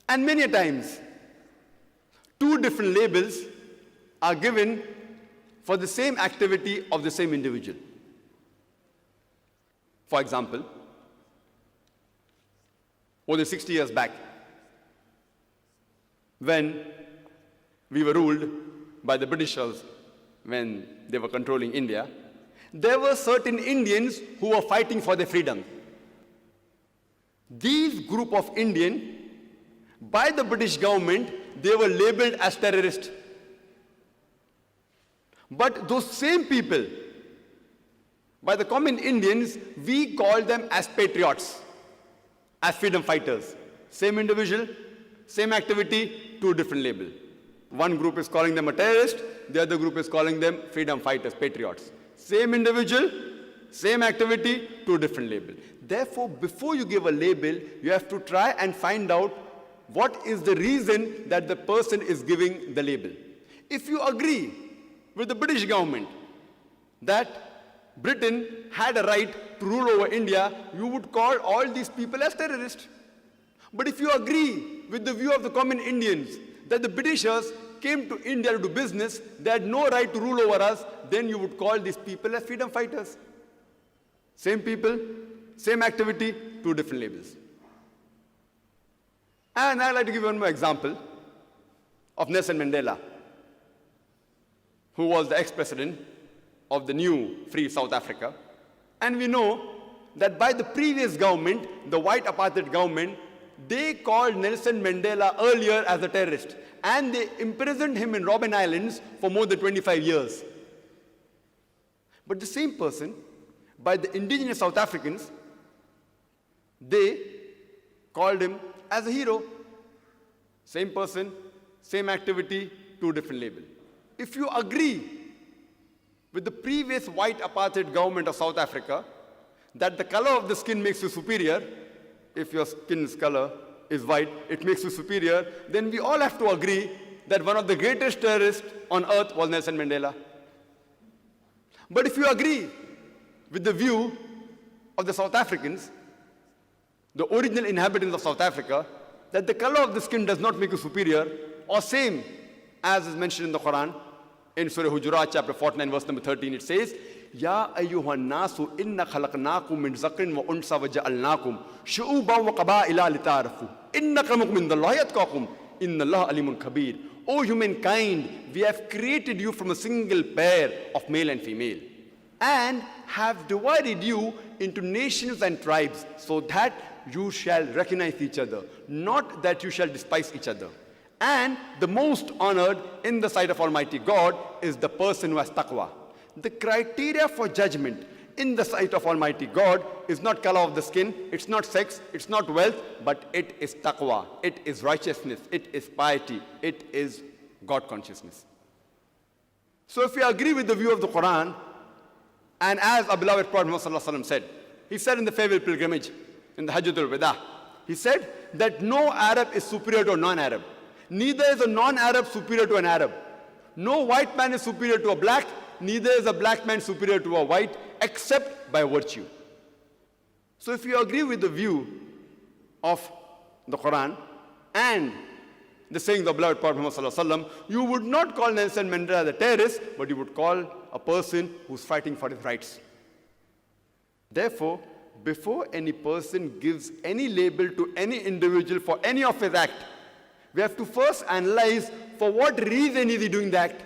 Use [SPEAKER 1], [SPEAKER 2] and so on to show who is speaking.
[SPEAKER 1] And many a times, two different labels are given for the same activity of the same individual. For example, more than 60 years back, when we were ruled by the Britishers, when they were controlling India, there were certain Indians who were fighting for their freedom. These group of Indians, by the British government, they were labeled as terrorists. But those same people, by the common Indians, we call them as patriots, as freedom fighters. Same individual, same activity, two different labels. One group is calling them a terrorist, the other group is calling them freedom fighters, patriots. Same individual, same activity, two different labels. Therefore, before you give a label, you have to try and find out what is the reason that the person is giving the label. If you agree with the British government that Britain had a right to rule over India, you would call all these people as terrorists. But if you agree with the view of the common Indians that the Britishers came to India to do business, they had no right to rule over us, then you would call these people as freedom fighters. Same people, same activity, two different labels. And I'd like to give one more example of Nelson Mandela, who was the ex-president of the new free South Africa. And we know that by the previous government, the white apartheid government, they called Nelson Mandela earlier as a terrorist. And they imprisoned him in Robben Islands for more than 25 years. But the same person, by the indigenous South Africans, they called him as a hero. Same person, same activity, two different labels. If you agree with the previous white apartheid government of South Africa that the color of the skin makes you superior, if your skin's color is white, it makes you superior, then we all have to agree that one of the greatest terrorists on earth was Nelson Mandela. But if you agree with the view of the South Africans, the original inhabitants of South Africa, that the color of the skin does not make you superior, or same as is mentioned in the Quran, in Surah Hujurat, chapter 49, verse number 13, it says, Ya ayyuhan nasu inna khalaqnakum min zakrin wa unsa wa ja'alnakum shu'uban wa qaba'ila lita'arafu. Inna akramakum indallahi atqakum. Inna Allah alimun kabir. O humankind, we have created you from a single pair of male and female, and have divided you into nations and tribes, so that you shall recognize each other, not that you shall despise each other. And the most honored in the sight of Almighty God is the person who has taqwa. The criteria for judgment in the sight of Almighty God is not color of the skin, it's not sex, it's not wealth, but it is taqwa, it is righteousness, it is piety, it is God consciousness. So if we agree with the view of the Quran, and as our beloved Prophet Muhammad said, he said in the farewell pilgrimage, in the Hajjatul Wada, he said that no Arab is superior to a non-Arab. Neither is a non-Arab superior to an Arab. No white man is superior to a black, neither is a black man superior to a white, except by virtue. So if you agree with the view of the Quran and the saying of the beloved Prophet Muhammad, you would not call Nelson Mandela the terrorist, but you would call a person who's fighting for his rights. Therefore, before any person gives any label to any individual for any of his act, we have to first analyze for what reason is he doing the act.